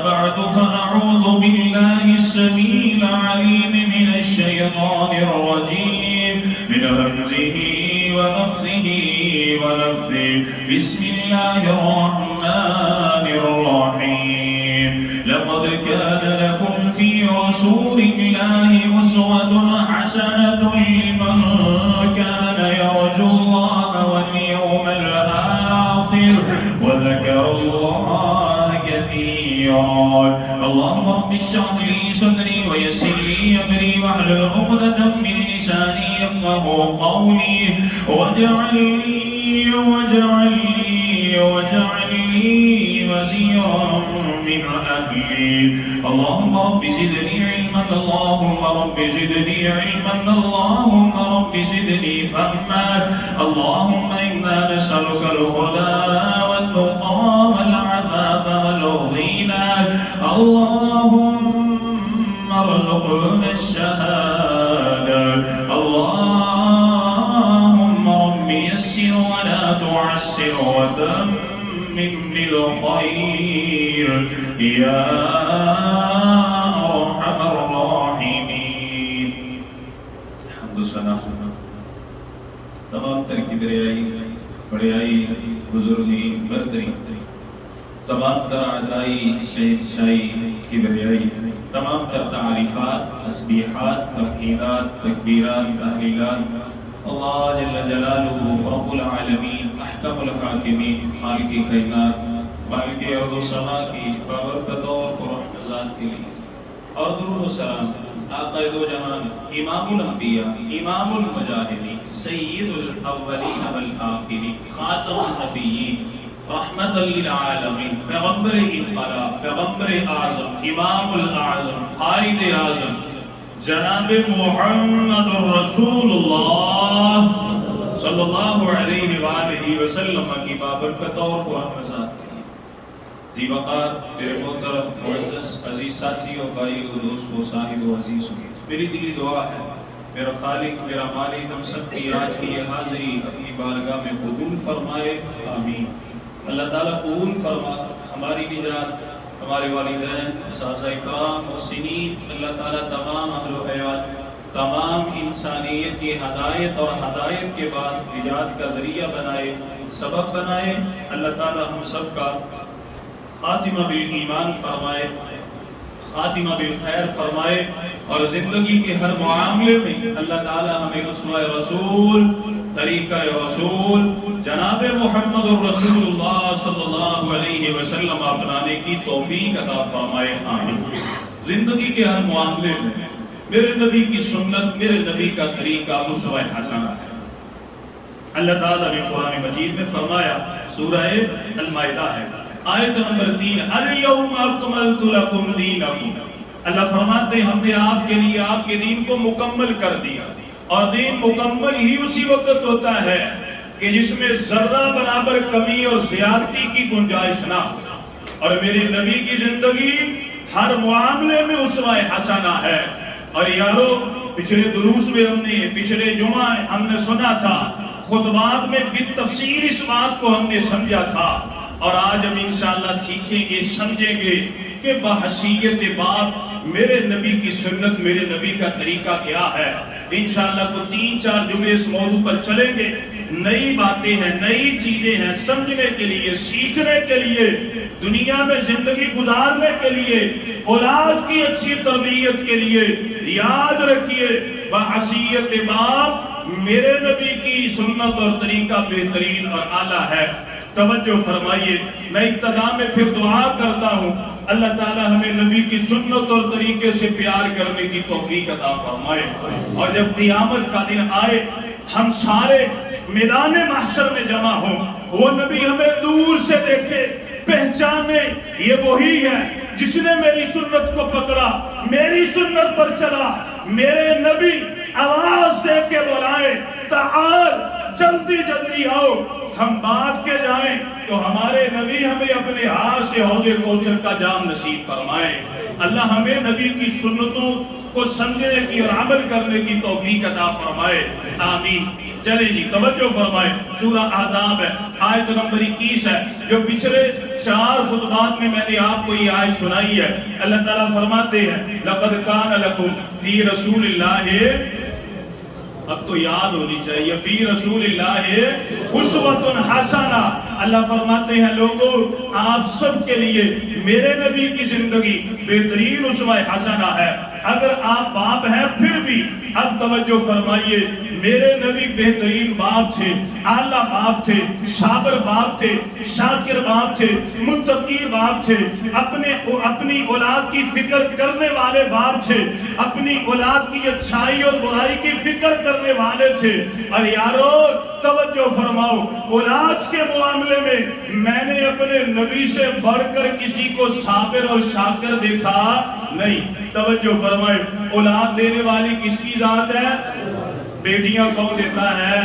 بعد فأعوذ بالله السميع العليم من الشيطان الرجيم من همزه ونفثه ونفثه بسم الله الرحمن الرحيم لقد كان لكم في رسول الله أسوة حسنة لمن كان يرجو الله واليوم الآخر وذكر الله كثيرا اللهم رب اشرح لي صدري ويسر لي أمري واحلل عقدة من لساني يفقهوا قولي واجعل لي وزيرا من أهلي اللهم رب زدني علما اللهم رب زدني علما اللهم رب زدني فهما اللهم إنا نسألك الهدى والتقى والعفاف والغنى اللهم ارزقنا الشهادة اللهم رب يسر ولا تعسر وتمم بالخير يا أرحم الراحمين الحمد لله تمام ترکیب بڑیائی بزرگی برتری تمام تر اعدائی شہنشاہی کی بڑیائی تمام تر تعریفات تسبیحات تمہیدات تکبیرات تحلیلات اللہ جل جلالہ رب العالمین احکم الحاکمین خالق کائنات مالک ارض و سما کی بابرکت اور رحمت کے لیے اور درود و سلام آقا دو جہان امام الانبیاء امام المجاہدین سید الاولین والآخرین خاتم النبیین رحمت للعالمین پیغمبر انقلاب پیغمبر اعظم امام الاعظم قائد اعظم جناب محمد رسول اللہ صلی اللہ علیہ وآلہ وسلم کی بابرکت اور رحمت جی وقار میرے محترم معزز عزیز ساتھیوں بھائی و دوست و صاحب و عزیز میری دلی دعا ہے میرا خالق میرا مالک ہم سب کی آج کی یہ حاضری اپنی بارگاہ میں قبول فرمائے آمین اللہ تعالیٰ قبول فرما ہماری نجات ہمارے والدین اساتذہ اکرام محسنین اللہ تعالیٰ تمام اہل و عیال تمام انسانیت کی ہدایت اور ہدایت کے بعد نجات کا ذریعہ بنائے سبب بنائے اللہ تعالیٰ ہم سب کا خاتمہ بالایمان فرمائے خاتمہ بالخیر فرمائے اور زندگی کے ہر معاملے میں اللہ تعالی ہمیں اسوہ رسول طریقہ رسول جناب محمد رسول اللہ صلی اللہ علیہ وسلم اپنانے کی توفیق عطا فرمائے آمین زندگی کے ہر معاملے میں میرے نبی کی سنت میرے نبی کا طریقہ اسوہ حسنہ ہے اللہ تعالی نے قرآن مجید میں فرمایا سورہ المائدہ ہے آیت نمبر 3 الیوم اکملت لکم دینکم اللہ فرماتے ہیں ہم نے آپ کے لیے آپ کے دین کو مکمل کر دیا اور دین مکمل ہی اسی وقت ہوتا ہے کہ جس میں ذرہ برابر کمی اور زیادتی کی گنجائش نہ ہو اور میرے نبی کی زندگی ہر معاملے میں اسوہ حسنہ ہے اور یارو پچھلے دروس میں ہم نے پچھلے جمعہ ہم نے سنا تھا خطبات میں بالتفصیل اس بات کو ہم نے سمجھا تھا اور آج ہم انشاءاللہ سیکھیں گے سمجھیں گے کہ بحثیت بات میرے نبی کی سنت میرے نبی کا طریقہ کیا ہے انشاءاللہ کو 3-4 جمعے اس موضوع پر چلیں گے نئی باتیں ہیں نئی چیزیں ہیں سمجھنے کے لیے سیکھنے کے لیے دنیا میں زندگی گزارنے کے لیے اولاد کی اچھی تربیت کے لیے یاد رکھیے بحثیت بات میرے نبی کی سنت اور طریقہ بہترین اور اعلیٰ ہے توجہ فرمائیے میں ابتدا میں پھر دعا کرتا ہوں اللہ تعالی ہمیں نبی کی سنت اور طریقے سے پیار کرنے کی توفیق عطا فرمائے اور جب قیامت کا دن آئے ہم سارے میدان محشر میں جمع ہوں وہ نبی ہمیں دور سے دیکھے پہچانے یہ وہی ہے جس نے میری سنت کو پکڑا میری سنت پر چلا میرے نبی آواز دے کے بلائے تعال جلدی جلدی آؤ ہم بات کے جائیں تو ہمارے نبی ہمیں اپنے ہاتھ سے حوض کوثر کا جام نصیب فرمائے۔ اللہ ہمیں نبی کی سنتوں کو سمجھنے کی اور عمل کرنے کی توفیق عطا فرمائے، آمین۔ چلے جی توجہ فرمائے، سورہ احزاب ہے، آیت نمبر 21 ہے، جو پچھلے 4 خطبات میں نے آپ کو یہ آیت سنائی ہے۔ اللہ تعالیٰ فرماتے ہیں لَقَدْ كَانَ لَكُمْ فِي رَسُولِ اللَّهِ، اب تو یاد ہونی چاہیے، فی رسول اللہ اسوۃ حسنہ۔ اللہ فرماتے ہیں لوگوں آپ سب کے لیے میرے نبی کی زندگی بہترین اسوہ حسنہ ہے۔ اگر آپ باپ ہیں پھر بھی اب توجہ فرمائیے، میرے نبی بہترین باپ تھے، اعلیٰ باپ تھے، صابر باپ تھے، شاکر باپ تھے، متقی باپ تھے، اپنی اولاد کی فکر کرنے والے باپ تھے، اپنی اولاد کی اچھائی اور برائی کی فکر کرنے والے تھے۔ اور یارو توجہ فرماؤ، اولاد کے معاملے میں نے اپنے نبی سے بڑھ کر کسی کو صابر اور شاکر دیکھا نہیں۔ توجہ فرمائے، اولاد دینے والی کس کی ذات ہے؟ بیٹیاں کون دیتا ہے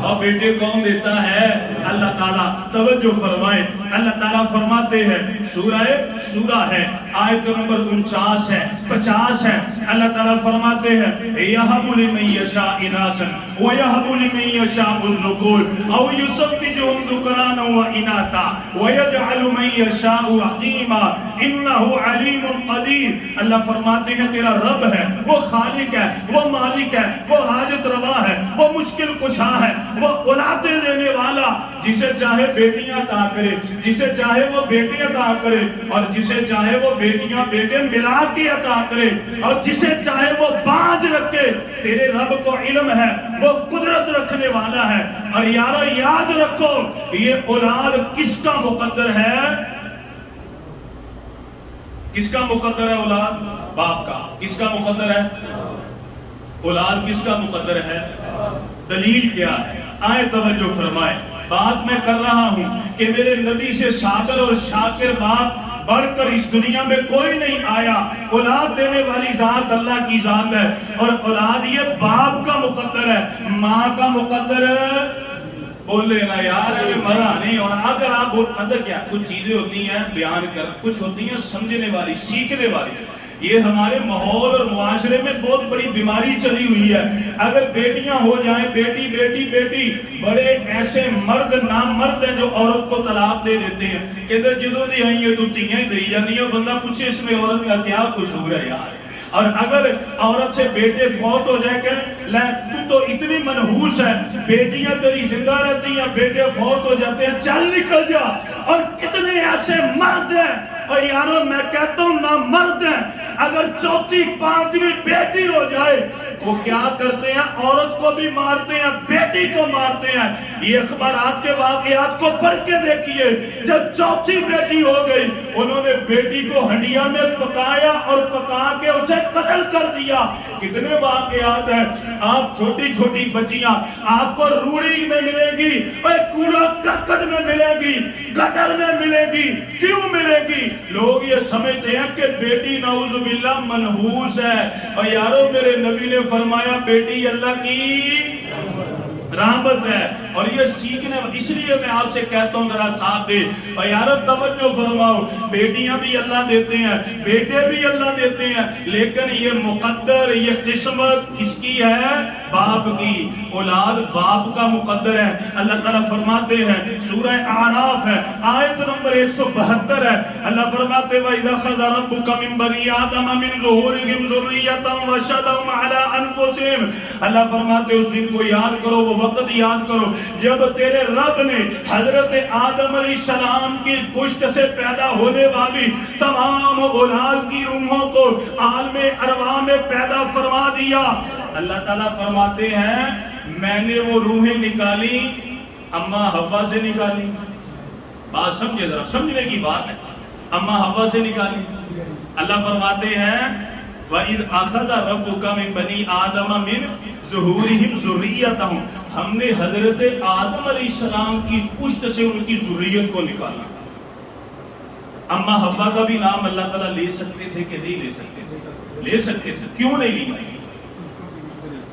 اور بیٹے کون دیتا ہے؟ اللہ تعالیٰ۔ توجہ فرمائے، اللہ تعالیٰ فرماتے ہیں، سورہ ہے، آیت نمبر 49 ہے، 50 ہے، اللہ تعالیٰ فرماتے ہیں یَهَبُ لِمَن یَشَاءُ إِنَاثًا وَيَهَبُ لِمَن یَشَاءُ الذُّکُورَ أَوْ یُزَوِّجُهُمْ ذُکْرَانًا وَإِنَاثًا وَيَجْعَلُ مَن یَشَاءُ عَقِیمًا إِنَّهُ عَلِیمٌ قَدِیر۔ اللہ فرماتے ہیں تیرا رب ہے، وہ خالق ہے، وہ مالک ہے، وہ حاجت روا ہے، وہ مشکل کشا ہے، وہ اولادیں دینے والا، جسے چاہے بیٹیاں عطا کرے، جسے چاہے وہ بیٹے عطا کرے، اور جسے چاہے وہ بیٹیاں بیٹے ملا کے عطا کرے، اور جسے چاہے وہ باز رکھے۔ تیرے رب کو علم ہے، وہ قدرت رکھنے والا ہے۔ اور یارو یاد رکھو، یہ اولاد کس کا مقدر ہے؟ کس کا مقدر ہے اولاد؟ باپ کا۔ کس کا مقدر ہے؟ اولاد کس کا مقدر ہے؟ دلیل کیا ہے؟ آئے توجہ فرمائے، بات میں کر رہا ہوں کہ میرے نبی سے صابر اور شاکر باپ بڑھ کر اس دنیا میں کوئی نہیں آیا۔ اولاد دینے والی ذات اللہ کی ذات ہے، اور اولاد یہ باپ کا مقدر ہے، ماں کا مقدر ہے۔ بول لینا یار مرا نہیں ہونا۔ اگر آپ اندر کیا کچھ چیزیں ہوتی ہیں بیان کر، کچھ ہوتی ہیں سمجھنے والی، سیکھنے والی۔ یہ ہمارے ماحول اور معاشرے میں بہت بڑی بیماری چلی ہوئی ہے۔ اگر بیٹیاں ہو جائیں، بیٹی بیٹی بیٹی، بڑے ایسے مرد نامرد ہیں جو عورت کو طلاق دے دیتے ہیں، کہتے ہیں جدوں دی آئیں یہ تو تیاں ہی دئی جانی ہے۔ بندہ پوچھے اس میں عورت کا کیا قصور ہے یار؟ اور اگر عورت سے بیٹے فوت ہو جائے کہ تو اتنی منحوس ہے، بیٹیاں تیری زندہ رہتی ہیں، بیٹے فوت ہو جاتے ہیں، چل نکل جا۔ اور کتنے ایسے مرد ہیں، اور یارو میں کہتا ہوں نہ مرد ہیں، اگر چوتھی پانچویں بیٹی ہو جائے وہ کیا کرتے ہیں؟ عورت کو بھی مارتے ہیں، بیٹی کو مارتے ہیں۔ یہ اخبارات کے واقعات کو پڑھ کے دیکھیے، جب چوتھی بیٹی ہو گئی انہوں نے بیٹی کو ہنڈیا میں پکایا اور پکا کے اسے قتل کر دیا۔ کتنے واقعات ہیں۔ آپ چھوٹی چھوٹی بچیاں آپ کو روڑی میں ملے گی، کوڑا کرکٹ میں ملے گی، گٹر میں ملے گی۔ کیوں ملے گی؟ لوگ یہ سمجھتے ہیں کہ بیٹی نعوذ باللہ منحوس ہے، اور یارو میرے نبی نے فرمایا بیٹی اللہ کی رحمت ہے۔ اور یہ سیکھنے، اس لیے میں آپ سے کہتا ہوں ذرا ساتھ دے اور یارو توجہ فرماؤ، بیٹیاں بھی اللہ دیتے ہیں، بیٹے بھی اللہ دیتے ہیں، لیکن یہ مقدر، یہ قسمت کس کی ہے؟ باپ کی۔ اولاد باپ کا مقدر ہے۔ اللہ تعالیٰ فرماتے ہیں، سورہ اعراف ہے، آیت نمبر 172 ہے، اللہ فرماتے وَإِذَا أَخَذَ رَبُّكَ مِن بَنِي آدَمَ مِن ظُهُورِهِمْ ذُرِّيَّتَهُمْ وَأَشْهَدَهُمْ عَلَىٰ أَنفُسِهِمْ۔ اللہ فرماتے اس دن کو یاد کرو، وہ وقت یاد کرو جب تیرے رب نے حضرت آدم علیہ السلام کی پشت سے پیدا ہونے والی تمام اولاد کی روحوں کو عالم ارواح میں پیدا فرما دیا۔ اللہ تعالیٰ فرماتے ہیں میں نے وہ روحیں نکالی، اماں حوا سے نکالی۔ بات سمجھے، ذرا سمجھنے کی بات ہے، اماں حوا سے نکالی۔ اللہ فرماتے ہیں وَإِذْ أَخَذَ رَبُّكَ مِن بَنِي آدَمَ مِن ظُهُورِهِمْ ذُرِّيَّتَهُمْ، ہم نے حضرت آدم علیہ السلام کی پشت سے ان کی ذریت کو نکالا۔ اماں حوا کا بھی نام اللہ تعالیٰ لے سکتے تھے کہ نہیں لے سکتے تھے؟ لے سکتے تھے، کیوں نہیں لیا؟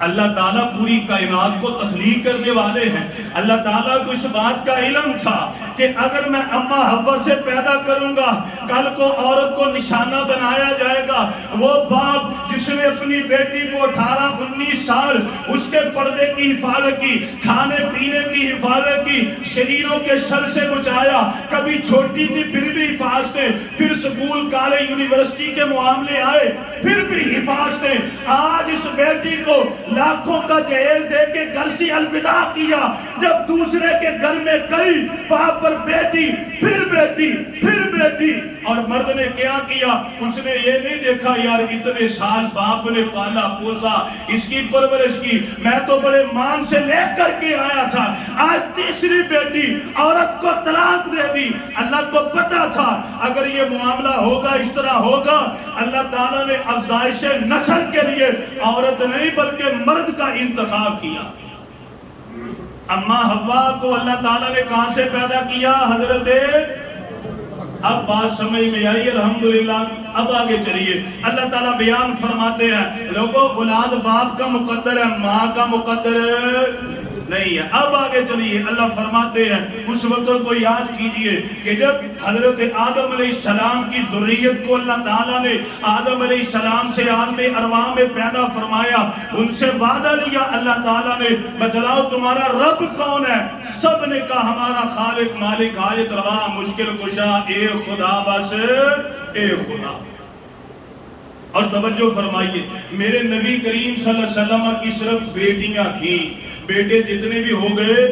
اللہ تعالیٰ پوری کائنات کو تخلیق کرنے والے ہیں. اللہ تعالیٰ کو اس بات کا علم تھا کہ اگر میں اماں حوا سے پیدا کروں گا کل کو عورت کو نشانہ بنایا جائے گا. وہ باپ جس نے اپنی بیٹی کو 18-19 سال اس کے پردے کی حفاظت کی, کھانے پینے کی حفاظت کی, شریروں کے شر سے بچایا, کبھی چھوٹی تھی پھر بھی حفاظتیں, پھر سکول کالج یونیورسٹی کے معاملے آئے پھر بھی حفاظتیں. آج اس بیٹی کو لاکھوں کا جہیز دے کے گھر سے الوداع کیا, جب دوسرے کے گھر میں گئی وہاں پر بیٹی پھر بیٹی پھر بیٹی. اور مرد نے کیا کیا, اس نے یہ نہیں دیکھا یار اتنے سال باپ نے پالا پوسا اس کی پرورش کی, میں تو بڑے مان سے لے کر کے آیا تھا, آج تیسری بیٹی عورت کو طلاق دے دی. اللہ کو پتا تھا اگر یہ معاملہ ہوگا اس طرح ہوگا. اللہ تعالیٰ نے افزائش نسل کے لیے عورت نہیں بلکہ مرد کا انتخاب کیا. اماں حوا کو اللہ تعالیٰ نے کہاں سے پیدا کیا؟ حضرت. اب بات سمجھ میں آئی الحمدللہ. اب آگے چلیے, اللہ تعالیٰ بیان فرماتے ہیں لوگوں اولاد باپ کا مقدر ہے, ماں کا مقدر نہیں ہے. اب آگے چلیے, اللہ فرماتے ہیں اس وقت کو یاد کیجئے کہ جب حضرت آدم علیہ السلام کی ذریت کو اللہ تعالیٰ نے آدم علیہ السلام سے عالم ارواح میں پیدا فرمایا, ان سے وعدہ لیا اللہ تعالیٰ نے, بتلاؤ تمہارا رب کون ہے؟ سب نے کہا ہمارا خالق مالک حاجت روا مشکل کشا اے خدا, بس اے خدا. اور توجہ فرمائیے, میرے نبی کریم صلی اللہ علیہ وسلم کی صرف بیٹیاں تھیں, بیٹے جتنے بھی ہو گئے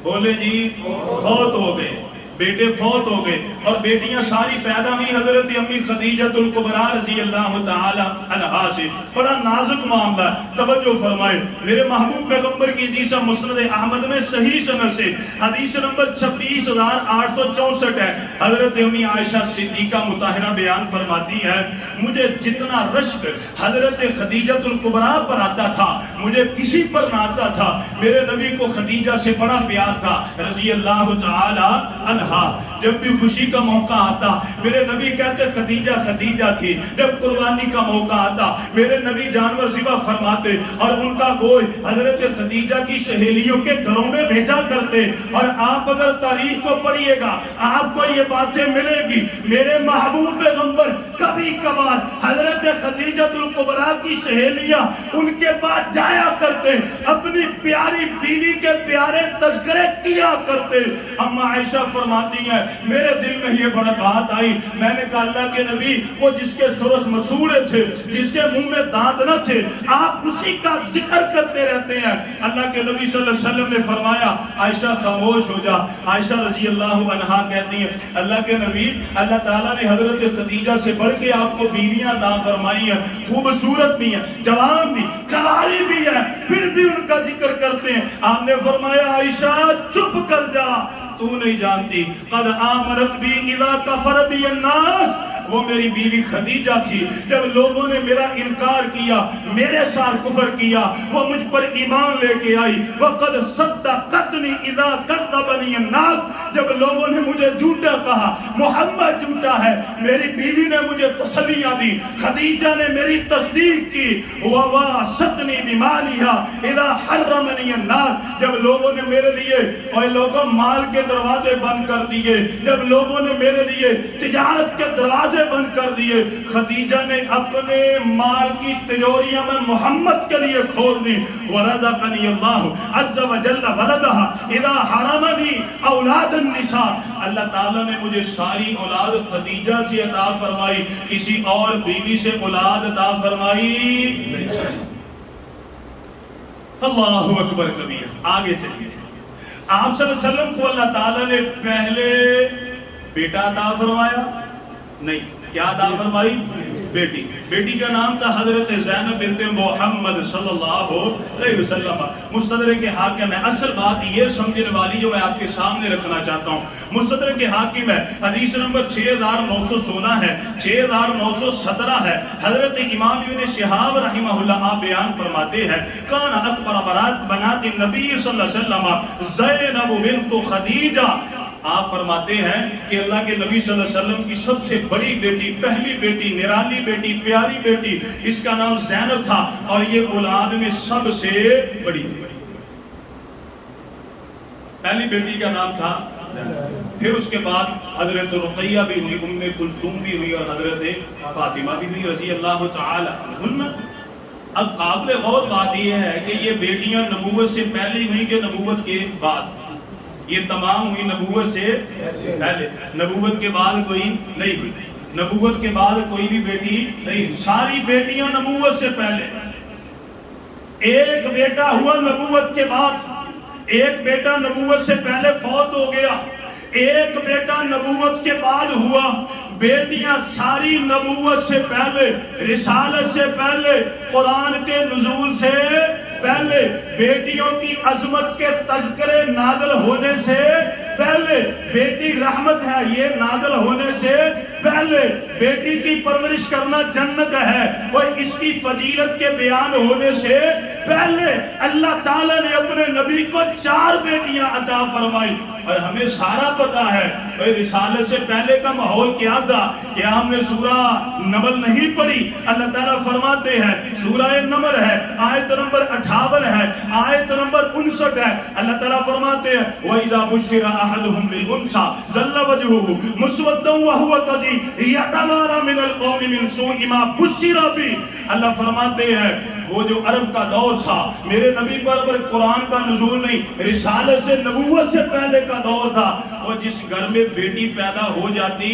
بولے جی فوت ہو گئے, بیٹے فوت ہو گئے اور بیٹیاں ساری پیدا ہوئی حضرت امی خدیجۃ الکبریٰ رضی اللہ تعالی عنہا سے. بڑا نازک معاملہ ہے, توجہ فرمائے. میرے محبوب پیغمبر کی حدیث مسند احمد میں صحیح سند سے حدیث نمبر 26864 ہے. حضرت امی عائشہ صدیقہ مطہرہ بیان فرماتی ہے مجھے جتنا رشک حضرت خدیجۃ الکبریٰ پر آتا تھا مجھے کسی پر نہ آتا تھا. میرے نبی کو خدیجہ سے بڑا پیار تھا رضی اللہ تعالی عنہ. جب بھی خوشی کا موقع آتا میرے نبی کہتے خدیجہ خدیجہ تھی, جب قربانی کا موقع آتا میرے نبی جانور ذبح فرماتے اور ان کا گوشت حضرت خدیجہ کی سہیلیوں کے گھروں میں بھیجا کرتے. اور آپ اگر تاریخ کو پڑھیے گا آپ کو یہ باتیں ملے گی. میرے محبوب پیغمبر کبھی کبھار حضرت خدیجۃ الکبریٰ کی سہیلیاں ان کے پاس جایا کرتے, اپنی پیاری بیوی کے پیارے تذکرے کیا کرتے. اما عائشہ فرماتی ہیں میرے دل میں یہ بڑا بات آئی, میں نے کہا اللہ کے نبی وہ جس کے سرخ مسوڑے تھے جس کے منہ میں دانت نہ تھے آپ اسی کا ذکر کرتے رہتے ہیں. اللہ کے نبی صلی اللہ علیہ وسلم نے فرمایا عائشہ خاموش ہو جا. عائشہ رضی اللہ عنہا کہتی ہیں اللہ کے نبی اللہ تعالیٰ نے حضرت خدیجہ سے بڑھ کے آپ کو بیویاں عطا فرمائی ہیں, خوبصورت بھی ہیں, جوان بھی, کنواری بھی ہیں, پھر بھی ان کا ذکر کرتے ہیں. آپ نے فرمایا عائشہ چپ کر جا, تو نہیں جانتی قد آمنت بی اذا کفر بی الناس, وہ میری بیوی خدیجہ تھی جب لوگوں نے میرا انکار کیا میرے ساتھ کفر کیا وہ مجھ پر ایمان لے کے آئی. وقد صدقتنی اذا کذبنی الناس, جب لوگوں نے مجھے جھوٹا کہا محمد جھوٹا ہے میری بیوی نے مجھے تسلیاں دی, خدیجہ نے میری تصدیق کی. وواستنی بمالھا اذا حرمنی الناس, جب لوگوں نے میرے لیے اور لوگوں مال کے دروازے بند کر دیے, جب لوگوں نے میرے لیے تجارت کے دروازے بند کر دیے, خدیجہ نے اپنے مال کی تجوریاں میں محمد کے لیے کھول دی. ورزقنی اللہ عز وجل ولدہا اذا حرمنی اولاد النساء, اللہ تعالیٰ نے مجھے ساری اولاد خدیجہ سے عطا فرمائی, کسی اور بیوی سے اولاد عطا فرمائی. اللہ اکبر کبیر. آگے چلیے, آپ صلی اللہ علیہ وسلم کو اللہ تعالیٰ نے پہلے بیٹا عطا فرمایا نہیں, کیا عطا فرمائی؟ بیٹی. بیٹی کا نام تھا حضرت زینب بنت محمد صلی اللہ علیہ وسلم. مستدرک حاکم ہے. اصل بات یہ سمجھنے والی جو میں آپ کے سامنے رکھنا چاہتا ہوں, مستدرک حاکم ہے حدیث نمبر 6916 ہے, 6917 ہے. حضرت امام ابن شہاب رحمہ اللہ بیان فرماتے ہیں کان اکبر بنات النبی صلی اللہ علیہ وسلم زینب بنت خدیجہ, آپ فرماتے ہیں کہ اللہ کے نبی صلی اللہ علیہ وسلم کی سب سے بڑی بیٹی، پہلی بیٹی، نرالی بیٹی، پیاری بیٹی، اس کا نام زینب تھا، اور یہ اولاد میں سب سے بڑی تھی۔ پہلی بیٹی کا نام تھا زینب، پھر اس کے بعد حضرت رقیہ بھی ہوئی، ام کلثوم بھی ہوئی، اور حضرت فاطمہ بھی ہوئی رضی اللہ تعالی عنہن۔ اب قابل غور بات یہ ہے کہ یہ بیٹیاں نبوت سے پہلے ہوئی کہ نبوت کے بعد؟ یہ تمام ہوئی نبوت سے پہلے، نبوت کے بعد کوئی نہیں ہوئی، نبوت کے بعد کوئی بھی بیٹی نہیں، ساری بیٹیاں نبوت سے پہلے۔ ایک بیٹا ہوا نبوت کے بعد، ایک بیٹا نبوت سے پہلے فوت ہو گیا، ایک بیٹا نبوت کے بعد ہوا۔ بیٹیاں ساری نبوت سے پہلے، رسالت سے پہلے، قرآن کے نزول سے پہلے، بیٹیوں کی عظمت کے تذکرے نازل ہونے سے پہلے، بیٹی رحمت ہے یہ نازل ہونے سے پہلے، بیٹی کی پرورش کرنا جنت ہے وہ اس کی فضیلت کے بیان ہونے سے پہلے، اللہ تعالیٰ نے اپنے نبی کو 4 بیٹیاں عطا فرمائی۔ اور ہمیں سارا پتا ہے بھئی رسالت سے پہلے کا ماحول کیا تھا، کیا ہم نے سورہ نمل نہیں پڑھی؟ اللہ تعالیٰ فرماتے ہیں، سورہ نمل ہے، آیت نمبر 58 ہے، آیت نمبر 59 ہے، اللہ تعالیٰ فرماتے ہیں وَإِذَا بُشِّرَ أَحَدُهُمْ بِالْأُنثَىٰ ظَلَّ وَجْهُهُ مُسْوَدًّا وَهُوَ كَظِيمٌ يَتَوَارَىٰ مِنَ الْقَوْمِ مِنْ سُوءِ مَا بُشِّرَ بِهِ۔ اللہ فرماتے ہیں وہ جو عرب کا دور تھا، میرے نبی پر اگر قرآن کا نزول نہیں، رسالت سے نبوت سے پہلے کا دور تھا، اور جس گھر میں بیٹی پیدا ہو جاتی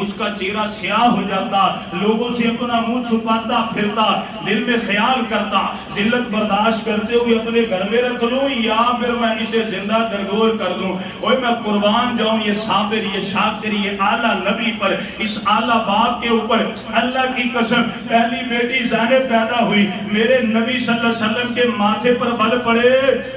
اس کا چہرہ سیاہ ہو جاتا، لوگوں سے اپنا منہ چھپاتا پھرتا، دل میں خیال کرتا ذلت برداشت کرتے ہوئے اپنے گھر میں رکھ لوں یا پھر میں اسے زندہ درگور کر دوں۔ اوہ میں قربان جاؤں یہ صابر، یہ شاکر، یہ اعلیٰ نبی پر، اس اعلیٰ باپ کے اوپر، اللہ کی قسم پہلی بیٹی زینب پیدا ہوئی، میرے نبی صلی اللہ علیہ وسلم کے ماتھے پر بل پڑے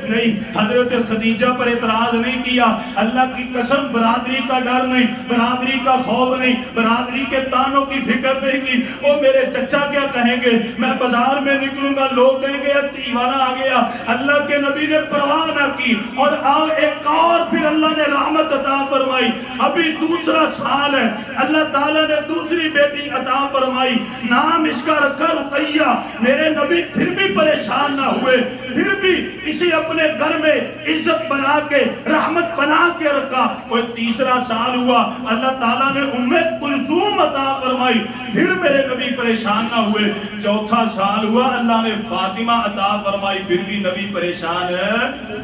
نہیں، حضرت خدیجہ پر اعتراض نہیں کیا، اللہ کی قسم برادری کا ڈر نہیں، برادری کا خوف نہیں، برادری کے تانوں کی فکر نہیں کی۔ وہ میرے چچا کیا کہیں گے، میں بازار میں نکلوں گا لوگ کہیں گے دیوانہ آ گیا، اللہ کے نبی نے پرواہ نہ کی، اور ایک اور پھر اللہ نے رحمت عطا فرمائی۔ ابھی دوسرا سال ہے، اللہ تعالیٰ نے دوسری بیٹی عطا فرمائی، نام اس کا رکھا رقیہ۔ میرے نبی پھر بھی پریشان نہ ہوئے، پھر بھی اسے اپنے گھر میں عزت بنا کے، رحمت بنا کے رکھا۔ کوئی تیسرا سال ہوا، اللہ تعالیٰ نے ام کلثوم عطا فرمائی، پھر میرے نبی پریشان نہ ہوئے۔ چوتھا سال ہوا، اللہ نے فاطمہ عطا فرمائی، پھر بھی نبی پریشان ہے۔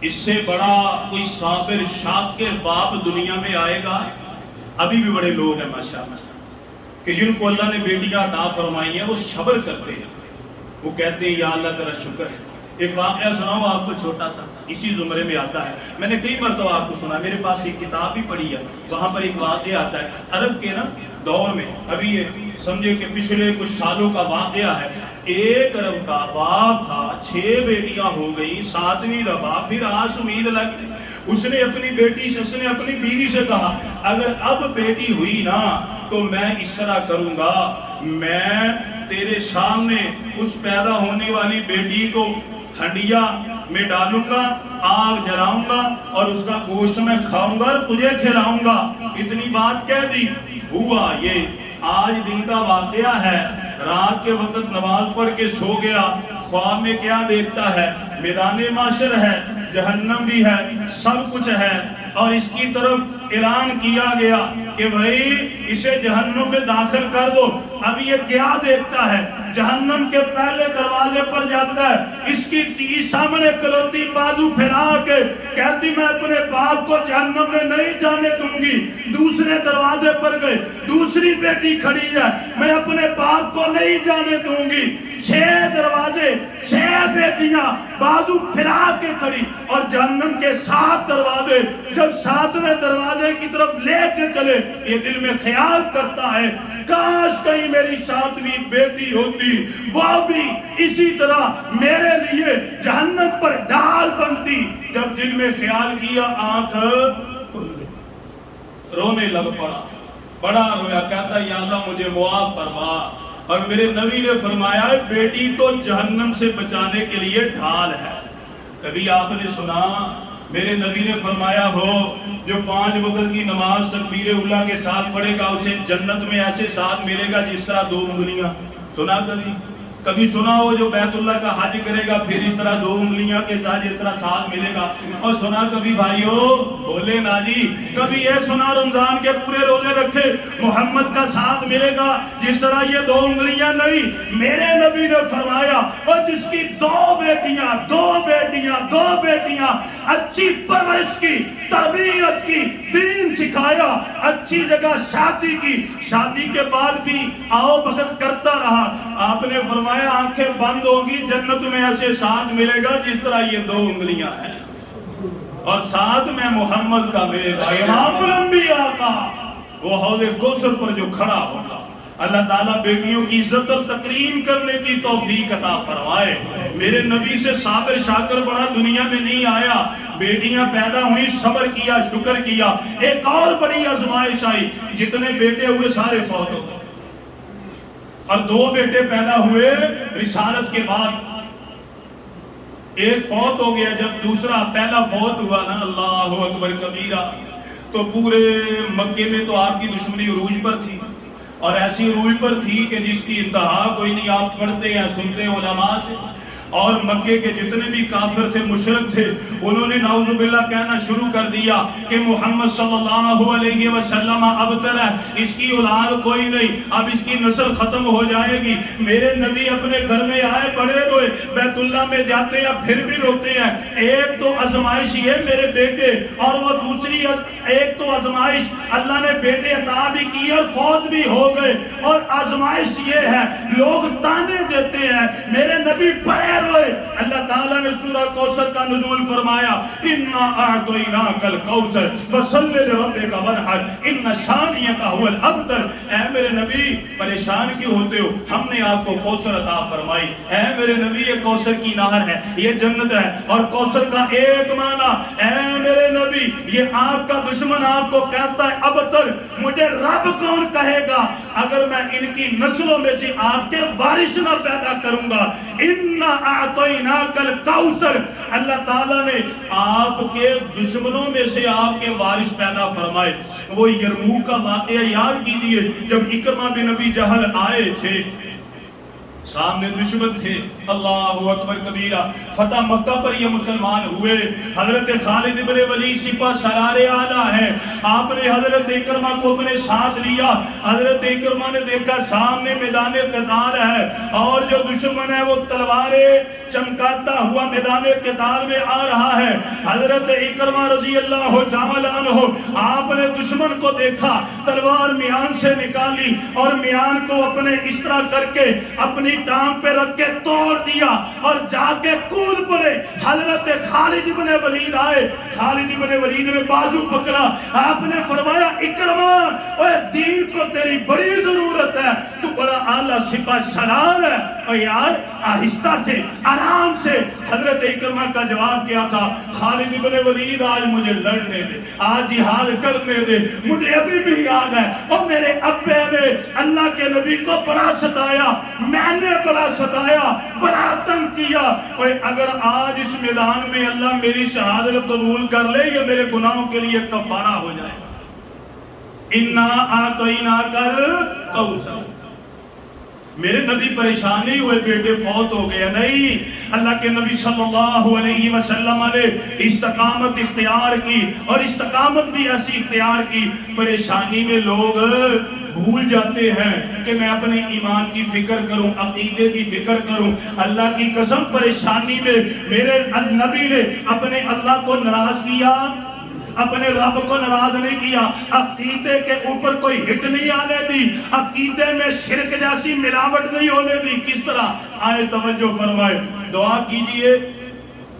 اس سے بڑا کوئی صابر شاکر باپ دنیا میں آئے گا؟ ابھی بھی بڑے لوگ ہیں ماشاءاللہ کہ جن کو اللہ نے بیٹیاں عطا فرمائی ہیں وہ صبر کرتے ہیں، وہ کہتے ہیں یا اللہ تیرا شکر ہے۔ ایک واقعہ سناؤں آپ کو چھوٹا سا، اسی زمرے میں آتا ہے، میں نے کئی مرتبہ آپ کو سنا، میرے پاس ایک کتاب بھی پڑھی ہے، وہاں پر ایک واقعہ آتا ہے عرب کے نا دور میں، ابھی یہ سمجھے کہ پچھلے کچھ سالوں کا واقعہ ہے۔ ایک عرب کا باپ تھا، 6 بیٹیاں ہو گئی، 7ویں دفعہ پھر آس امید لگی، اس نے اپنی بیٹی سے، اس نے اپنی بیوی سے کہا اگر اب بیٹی ہوئی نا تو میں اس طرح کروں گا، میں تیرے سامنے اس پیدا ہونے والی بیٹی کو ہنڈیا میں ڈالوں گا، آگ جلاؤں گا اور اس کا گوشت میں کھاؤں گا اور تجھے کھلاؤں گا۔ اتنی بات کہہ دی، ہوا یہ آج دن کا واقعہ ہے۔ رات کے وقت نماز پڑھ کے سو گیا، خواب میں کیا دیکھتا ہے؟ میدان محشر ہے، جہنم بھی ہے، سب کچھ ہے، اور اس کی طرف اعلان کیا گیا کہ بھائی اسے جہنم میں داخل کر دو۔ اب یہ کیا دیکھتا ہے؟ جہنم کے پہلے دروازے پر جاتا ہے، اس کی ٹی سامنے کھلوتی بازو پھیلا کے کہتی میں اپنے باپ کو جہنم میں نہیں جانے دوں گی۔ دوسرے دروازے پر گئے، دوسری بیٹی کھڑی ہے، میں اپنے باپ کو نہیں جانے دوں گی۔ 6 دروازے، 6 بیٹیاں بازو پھیلا کے کھڑی، اور جہنم کے 7 دروازے، جب 7ویں دروازے کی طرف لے کے چلے، یہ دل میں خیال کرتا ہے کاش کہیں میری 7ویں بیٹی ہوتی، وہ بھی اسی طرح میرے لیے جہنم پر ڈال بنتی۔ جب دل میں خیال کیا آنکھ کھل گئی، رونے لگ پڑا، بڑا رویا، کہتا یا اللہ مجھے معاف فرما۔ اور میرے نبی نے فرمایا بیٹی تو جہنم سے بچانے کے لیے ڈھال ہے۔ کبھی آپ نے سنا میرے نبی نے فرمایا ہو جو 5 وقت کی نماز تکبیر اولیٰ کے ساتھ پڑھے گا اسے جنت میں ایسے ساتھ ملے گا جس طرح 2 انگلیاں. سنا کبھی سنا ہو جو بیت اللہ کا حج کرے گا پھر اس طرح 2 انگلیاں کے ساتھ جس طرح ساتھ ملے گا. اور سنا کبھی بھائیو بولے نا جی کبھی یہ سنا رمضان کے پورے روزے رکھے محمد کا ساتھ ملے گا جس طرح یہ 2 انگلیاں نہیں. میرے نبی نے فرمایا اور جس کی 2 بیٹیاں اچھی پرورش کی تربیت کی دین سکھایا اچھی جگہ شادی کی شادی کے بعد بھی آؤ بھگت کرتا رہا. آپ نے فرمایا آنکھیں بند ہوگی جنت میں ایسے ساتھ ملے گا جس طرح یہ 2 انگلیاں ہیں اور ساتھ میں محمد کا ملے گا امام الانبیاء کا وہ حوض کوثر پر جو کھڑا ہوگا. اللہ تعالیٰ بیٹیوں کی عزت اور تکریم کرنے کی توفیق عطا فرمائے. میرے نبی سے صابر شاکر بڑا دنیا میں نہیں آیا. بیٹیاں پیدا ہوئی صبر کیا شکر کیا. ایک اور بڑی آزمائش آئی جتنے بیٹے ہوئے سارے فوت ہو گئے اور 2 بیٹے پیدا ہوئے رسالت کے بعد. ایک فوت ہو گیا جب دوسرا پہلا فوت ہوا نا اللہ اکبر کبیرہ تو پورے مکے میں تو آپ کی دشمنی عروج پر تھی اور ایسی عروج پر تھی کہ جس کی انتہا کوئی نہیں. آپ پڑھتے ہیں سنتے ہیں علماء سے اور مکے کے جتنے بھی کافر تھے مشرک تھے انہوں نے نعوذ باللہ کہنا شروع کر دیا کہ محمد صلی اللہ علیہ وسلم ابتر ہے اس کی اولاد کوئی نہیں اب اس کی نسل ختم ہو جائے گی. میرے نبی اپنے گھر میں آئے بڑے روئے بیت اللہ میں جاتے ہیں پھر بھی روتے ہیں. ایک تو آزمائش یہ میرے بیٹے اور وہ دوسری ایک تو آزمائش اللہ نے بیٹے عطا بھی کی اور فوت بھی ہو گئے اور آزمائش یہ ہے لوگ تانے دیتے ہیں. میرے نبی بڑے روئے. اللہ تعالیٰ نے سورہ کوثر کا نزول فرمایا اِنَّا أَعْطَيْنَاكَ الْكَوْثَرَ فَصَلِّ لِرَبِّكَ وَانْحَرْ إِنَّ شَانِئَكَ هُوَ الْأَبْتَرُ. اے میرے نبی پریشان کیوں ہوتے ہو ہم نے آپ کو کوثر عطا فرمائی. اے میرے نبی یہ کوثر کی نہر ہے یہ جنت ہے اور کوثر کا ایک معنی اے میرے نبی یہ آپ کا دشمن آپ کو کہتا ہے ابتر مجھے رب کون کہے گا اگر میں ان کی نسلوں میں سے آپ کے وارث نہ پیدا کروں گا. اِنَّا أَعْطَيْنَاكَ الْكَوْثَرَ. اللہ تعالیٰ نے آپ کے دشمنوں میں سے آپ کے وارث پیدا فرمائے. وہ یرموک کا واقعہ یاد کیجئے جب اکرمہ بن ابی جہل آئے تھے سامنے دشمن تھے اللہ اکبر کبیرہ فتح مکہ پر یہ مسلمان ہوئے. حضرت خالد بن ولید سپہ سالار اعلیٰ ہے. آپ نے حضرت اکرمہ کو اپنے ساتھ لیا. حضرت اکرمہ نے دیکھا سامنے میدان قتال ہے اور جو دشمن ہے وہ تلواریں چمکاتا ہوا میدان قتال میں آ رہا ہے. حضرت اکرمہ رضی اللہ تعالی عنہ آپ نے دشمن کو دیکھا تلوار میان سے نکالی اور میان کو اپنے اس طرح کر کے اپنی ٹانگ پہ رکھ کے توڑ دیا اور جا کے کود پڑے. حضرت خالد بن ولید آئے. خالد بن ولید نے بازو پکڑا. آپ نے فرمایا اکرمہ اوہ دین کو تیری بڑی ضرورت ہے تو بڑا اعلیٰ سپہ سالار ہے اور یار آہستہ سے آرام سے. حضرت اکرمہ کا جواب کیا تھا خالد بن ولید آج مجھے لڑنے دے آج جہاد کرنے دے. مجھے ابھی بھی یاد ہے اور میرے ابے نے اللہ کے نبی کو بڑا ستایا میں نے بڑا ستایا بڑا تنگ کیا. اور اگر آج اس میدان میں اللہ میری شہادت قبول کر لے یہ میرے گناہوں کے لیے کفارہ ہو جائے گا. اِنَّا أَعْطَيْنَاكَ الْكَوْثَرَ. میرے نبی پریشان نہیں ہوئے بیٹے فوت ہو گئے نہیں. اللہ کے نبی صلی اللہ علیہ وسلم نے استقامت اختیار کی اور استقامت بھی ایسی اختیار کی. پریشانی میں لوگ بھول جاتے ہیں کہ میں اپنے ایمان کی فکر کروں عقیدے کی فکر کروں. اللہ کی قسم پریشانی میں میرے نبی نے اپنے اللہ کو ناراض کیا اپنے رب کو ناراض نہیں کیا. عقیدے کے اوپر کوئی ہٹ نہیں آنے دی. عقیدے میں شرک جیسی ملاوٹ نہیں ہونے دی. کس طرح آئے توجہ فرمائے. دعا کیجئے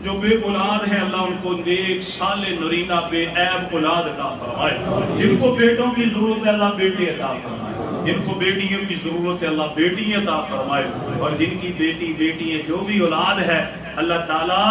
جو بے اولاد ہیں اللہ ان کو نیک صالح نرینہ بے عیب اولاد عطا فرمائے. جن کو بیٹوں کی ضرورت ہے اللہ بیٹے عطا فرمائے. جن کو بیٹیوں کی ضرورت ہے اللہ بیٹی عطا فرمائے. اور جن کی بیٹی ہے جو بھی اولاد ہے اللہ تعالیٰ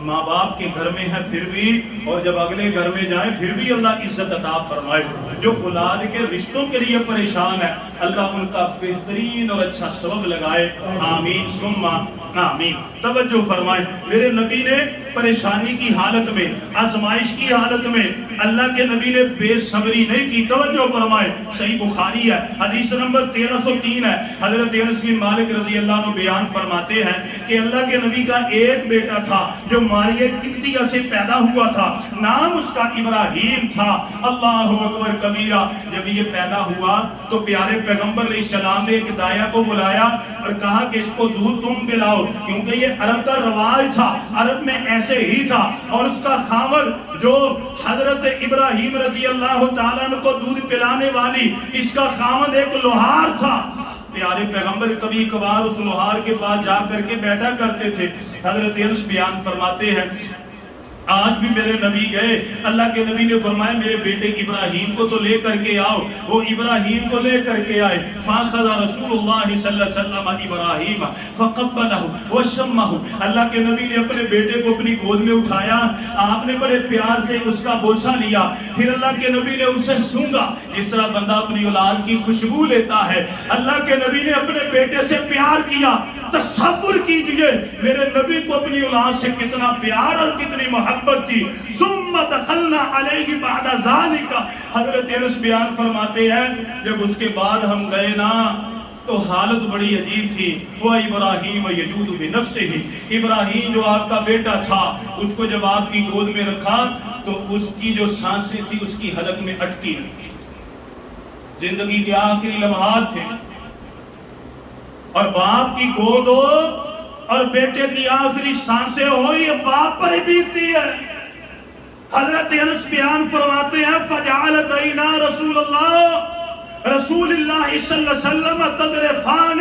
ماں باپ کے گھر میں ہے پھر بھی اور جب اگلے گھر میں جائیں پھر بھی اللہ عزت عطا فرمائے. جو اولاد کے رشتوں کے لیے پریشان ہے اللہ ان کا بہترین اور اچھا سبب لگائے. آمین ثم آمین. توجہ فرمائیں. میرے نبی نے پریشانی کی حالت میں، آزمائش کی حالت میں اللہ کے نبی نے بے صبری نہیں کی. توجہ فرمائے، صحیح بخاری ہے، حدیث نمبر 1303 ہے. حضرت انس بن مالک رضی اللہ عنہ بیان فرماتے ہیں کہ اللہ کے نبی کا ایک بیٹا تھا جو ماریہ قبطیہ سے پیدا ہوا تھا، نام اس کا ابراہیم تھا. اللہ اکبر کبیرہ. جب یہ پیدا ہوا تو پیارے پیغمبر علیہ السلام نے ایک دایا کو بلایا اور کہا کہ اس کو دودھ تم پلاؤ، کیونکہ یہ عرب کا رواج تھا، عرب میں ایسے ہی تھا. اور اس کا خاوند جو حضرت ابراہیم رضی اللہ تعالیٰ عنہ کو دودھ پلانے والی، اس کا خاوند ایک لوہار تھا. پیارے پیغمبر کبھی کبھار اس لوہار کے پاس جا کر کے بیٹھا کرتے تھے. حضرت انس بیان فرماتے ہیں آج بھی میرے نبی گئے، اللہ کے نبی نے فرمایا میرے بیٹے ابراہیم کو تو لے کر کے آؤ. وہ ابراہیم کو لے کر کے آئے. فاخذ رسول اللہ صلی اللہ علیہ وسلم ابراہیم فقبلہ وشمہ. اللہ کے نبی نے اپنے بیٹے کو اپنی گود میں اٹھایا، آپ نے بڑے پیار سے اس کا بوسہ لیا، پھر اللہ کے نبی نے اسے سونگا جس طرح بندہ اپنی اولاد کی خوشبو لیتا ہے. اللہ کے نبی نے اپنے بیٹے سے پیار کیا. تصور کیجئے میرے نبی کو اپنی اولاد سے کتنا پیار اور کتنی محبت تھی. ثم دخلنا علیہ بعد ذالک. حضرت انس بیان فرماتے ہیں جب اس کے بعد ہم گئے نا تو حالت بڑی عجیب تھی. وہ ابراہیم یجود بنفسہ، ابراہیم جو آپ کا بیٹا تھا اس کو جب آپ کی گود میں رکھا تو اس کی جو سانسیں تھی اس کی حلق میں اٹکی رکھی. زندگی کے آخری لمحات تھے اور باپ کی گود ہو اور بیٹے کی آخری سانسیں ہو، یہ باپ پر ہی بیتتی ہے. حضرت انس بیان فرماتے ہیں فجعلت عینا رسول اللہ صلی اللہ علیہ وسلم تذرفان.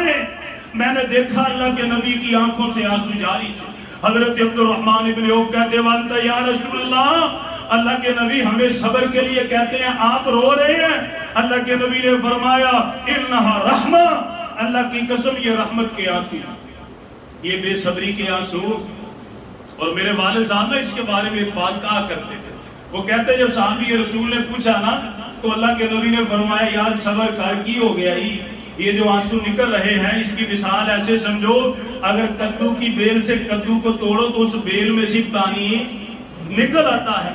میں نے دیکھا اللہ کے نبی کی آنکھوں سے آنسو جاری تھے. حضرت عبد الرحمن ابن عوف کہتے وانت یا رسول اللہ کے نبی ہمیں صبر کے لیے کہتے ہیں، آپ رو رہے ہیں. اللہ کے نبی نے فرمایا انہا رحمہ، اللہ کی قسم یہ رحمت کے آنسو، یہ بے صبری کے آنسو. اور میرے والد صاحب نے اس کے بارے میں ایک بات کہا کرتے تھے. وہ کہتے جب صحابی رسول نے پوچھا نا تو اللہ کے نبی نے فرمایا یار صبر کر کی ہو گیا ہی، یہ جو آنسو نکل رہے ہیں اس کی مثال ایسے سمجھو اگر کدو کی بیل سے کدو کو توڑو تو اس بیل میں سے پانی نکل آتا ہے.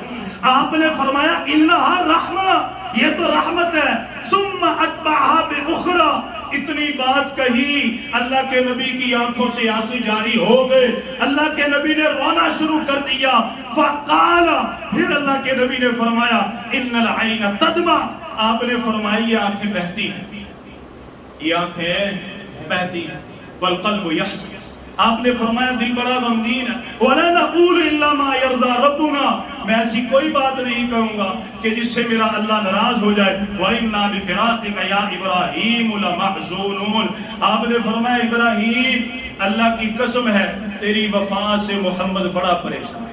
آپ نے فرمایا انہا رحمہ، یہ تو رحمت ہے. ثم اتبعہا بأخرى. اتنی بات کہی، اللہ کے نبی کی آنکھوں سے آنسو جاری ہو گئے. اللہ کے نبی نے رونا شروع کر دیا. فقال، پھر اللہ کے نبی نے فرمایا ان العین تدمع. آپ نے فرمایا یہ آنکھیں بہتی ہیں، یہ آنکھیں بہتی ہیں. والقلب یحزن. آپ نے فرمایا دل بڑا غمگین ہے. وَلَا نَقُولُ إِلَّا مَا يَرْضَى رَبُّنَا. میں ایسی کوئی بات نہیں کہوں گا کہ جس سے میرا اللہ ناراض ہو جائے. وَإِنَّا بِفِرَاقِكَ يَا إِبْرَاهِيمُ لَمَحْزُونُونَ. آپ نے فرمایا ابراہیم اللہ کی قسم ہے تیری وفات سے محمد بڑا پریشان ہے.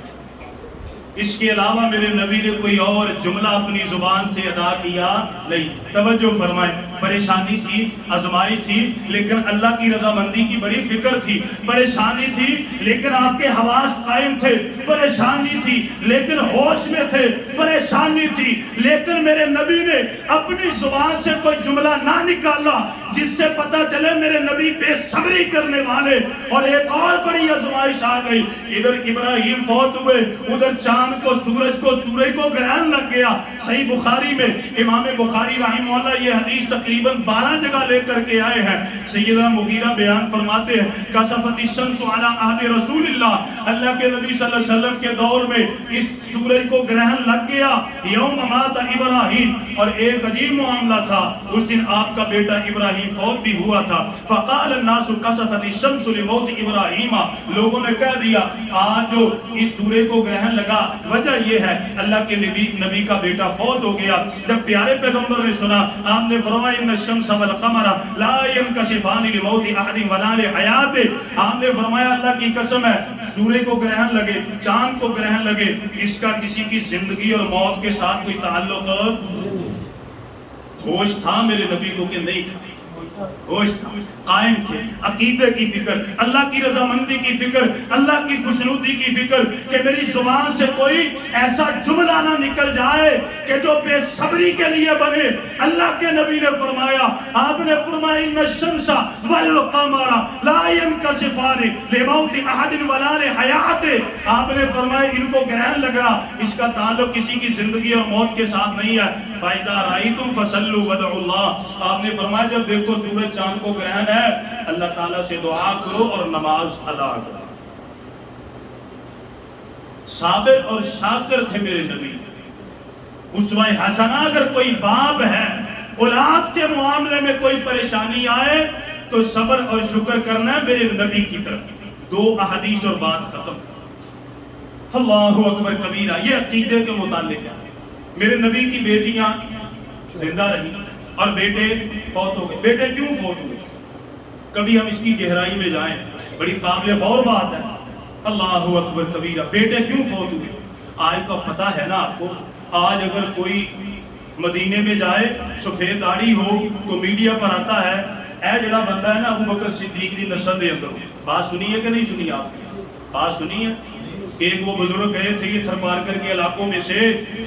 اس کے علاوہ میرے نبی نے کوئی اور جملہ اپنی زبان سے ادا کیا نہیں. توجہ فرمائیں، پریشانی تھی، آزمائش تھی، لیکن اللہ کی رضامندی کی بڑی فکر تھی. پریشانی تھی لیکن آپ کے حواس قائم تھے. پریشانی تھی لیکن ہوش میں تھے. پریشانی تھی لیکن میرے نبی نے اپنی زبان سے کوئی جملہ نہ نکالا جس سے پتا چلے میرے نبی بے صبری کرنے والے. اور ایک اور بڑی آزمائش آ گئی. ادھر ابراہیم فوت ہوئے، ادھر چاند کو سورج کو گرہن لگ گیا. صحیح بخاری میں امام بخاری رحمہ اللہ یہ حدیث تقریباً 12 جگہ لے کر کے آئے ہیں. سیدنا مغیرہ بیان فرماتے ہیں کسفت الشمس علی عہد رسول اللہ. اللہ کے نبی صلی اللہ علیہ وسلم کے دور میں اس سورج کو گرہن لگ گیا. یوم مات ابراہیم. اور ایک عجیب معاملہ تھا، اس دن آپ کا بیٹا ابراہیم فوت بھی ہوا تھا. فقال الناس کسفت الشمس لموت ابراہیم. لوگوں نے کہہ دیا آج جو اس سورج کو گرہن لگا وجہ یہ ہے اللہ کے نبی کا بیٹا فوت ہو گیا. جب پیارے پیغمبر نے سنا آپ نے فرمایا ان الشمس والقمر لا ينكسفان لموت احد ولا لحیات. آپ نے فرمایا اللہ کی قسم ہے سورج کو گرہن لگے، چاند کو گرہن لگے، اس کا کسی کی زندگی اور موت کے ساتھ کوئی تعلق. ہوش تھا میرے نبی کو کہ نہیں تھا؟ ہوش تھا، قائم تھے. عقیدے کی فکر، اللہ کی رضامندی کی فکر، اللہ کی خوشنودی کی فکر کہ میری زبان سے کوئی ایسا جملہ نہ نکل جائے کہ جو بے صبری کے لیے بنے. اللہ کے نبی نے فرمایا، آپ نے فرمایا ان الشمس والقمر لا ينكسفان لموت احد ولا لحیات. آپ نے فرمایا ان کو گرہن لگ رہا، اس کا تعلق کسی کی زندگی اور موت کے ساتھ نہیں ہے. فَإِذَا رَأَيْتُمْ فَصَلُّوا وَادْعُوا اللَّهَ. آپ نے فرمایا جب دیکھو سورج چاند کو گرہن ہے، اللہ تعالیٰ سے دعا کرو اور نماز ادا کرو. صابر اور شاکر تھے میرے نبی. اسوہ حسنہ اگر کوئی باپ ہے، اولاد کے معاملے میں کوئی پریشانی آئے تو صبر اور شکر کرنا ہے میرے نبی کی طرف. 2 احادیث اور بات ختم. اللہ اکبر کبیرہ. یہ عقیدے کے متعلق ہے. میرے نبی کی بیٹیاں زندہ رہی اور بیٹے فوت ہو گئے. بیٹے کیوں فوت ہوئے؟ کبھی ہم اس کی گہرائی میں جائیں، بڑی قابل غور بات ہے. اللہ اکبر کبیرہ. بیٹے کیوں فوت ہوئے؟ آج کا پتہ ہے نا آپ کو. آج اگر کوئی مدینے میں جائے سفید داڑھی ہو تو میڈیا پر آتا ہے اے جڑا بندہ ہے نا ابو بکر صدیق دی نسل دے اندر. بات سنی ہے کہ نہیں سنی؟ آپ نے بات سنی ہے؟ ایک وہ بزرگ گئے تھے یہ تھرمارکر کے علاقوں میں سے،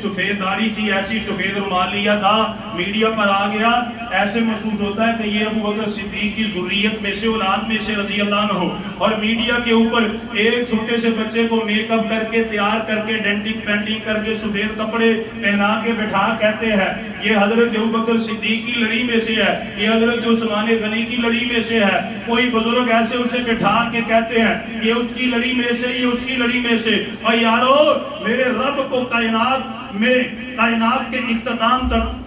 سفید داڑھی تھی، ایسی سفید رومال لیا تھا، میڈیا پر آ گیا. ایسے محسوس ہوتا ہے کہ یہ ابو بکر صدیق کی ذریت میں سے، اولاد میں سے رضی اللہ عنہ. اور میڈیا کے اوپر ایک چھوٹے سے بچے کو میک اپ کر کے تیار کر کے ڈینٹنگ پینٹنگ کر کے سفید کپڑے پہنا کے بٹھا کہتے ہیں یہ حضرت ابو بکر صدیق کی لڑی میں سے ہے، یہ حضرت عثمان غنی کی لڑی میں سے ہے. کوئی بزرگ ایسے اسے بٹھا کے کہتے ہیں یہ اس کی لڑی میں سے، یہ اس کی لڑی میں سے. اور یارو میرے رب کو کائنات میں، کائنات کے اختتام تک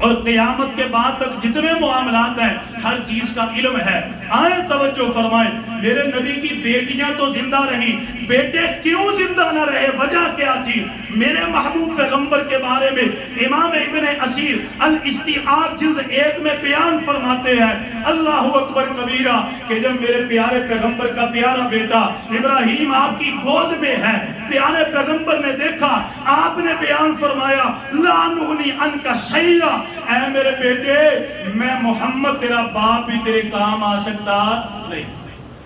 اور قیامت کے بعد تک جتنے معاملات ہیں ہر چیز کا علم ہے. آئیں توجہ فرمائیں. میرے نبی کی بیٹیاں تو زندہ رہی، بیٹے کیوں زندہ نہ رہے؟ وجہ کیا تھی؟ میرے محبوب پیغمبر کے بارے میں امام ابن اسیر الاستیعاب جلد 1 میں بیان فرماتے ہیں اللہ اکبر کبیرہ کہ جب میرے پیارے پیغمبر کا پیارا بیٹا ابراہیم آپ کی گود میں ہے، پیارے پیغمبر نے دیکھا، آپ نے بیان فرمایا لا نغنی عنک شیئا، اے میرے بیٹے میں محمد تیرا باپ بھی تیرے کام آ سکتا نہیں.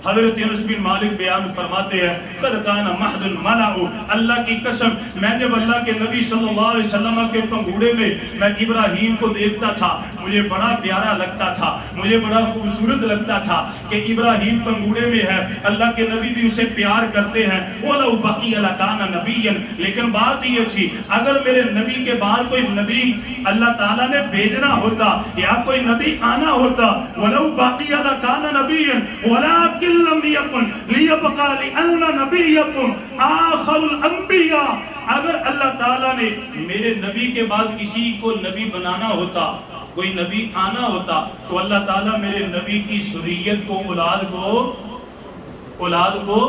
حضرت انس بن مالک بیان فرماتے ہیں قد کان مہد ملعو، اللہ کی قسم میں جب اللہ کے نبی صلی اللہ علیہ وسلم کے پنگوڑے میں ابراہیم کو دیکھتا تھا مجھے بڑا پیارا لگتا تھا، مجھے بڑا خوبصورت لگتا تھا کہ ابراہیم پنگوڑے میں ہے، اللہ کے نبی بھی اسے پیار کرتے ہیں. وَلَوْ بَقِيَ لَكَانَ نَبِيًّا، لیکن بات یہ تھی اگر میرے نبی کے بعد کوئی نبی اللہ تعالیٰ نے بھیجنا ہوتا یا کوئی نبی آنا ہوتا وَلَوْ بَقِيَ لَكَانَ نَبِيًّا وَلَكِنْ لم يكن ليبقى لأن نبيكم آخر الانبیاء. اگر اللہ تعالیٰ نے میرے نبی کے بعد کسی کو نبی بنانا ہوتا، کوئی نبی آنا ہوتا تو اللہ تعالیٰ میرے نبی کی ذریت کو، اولاد کو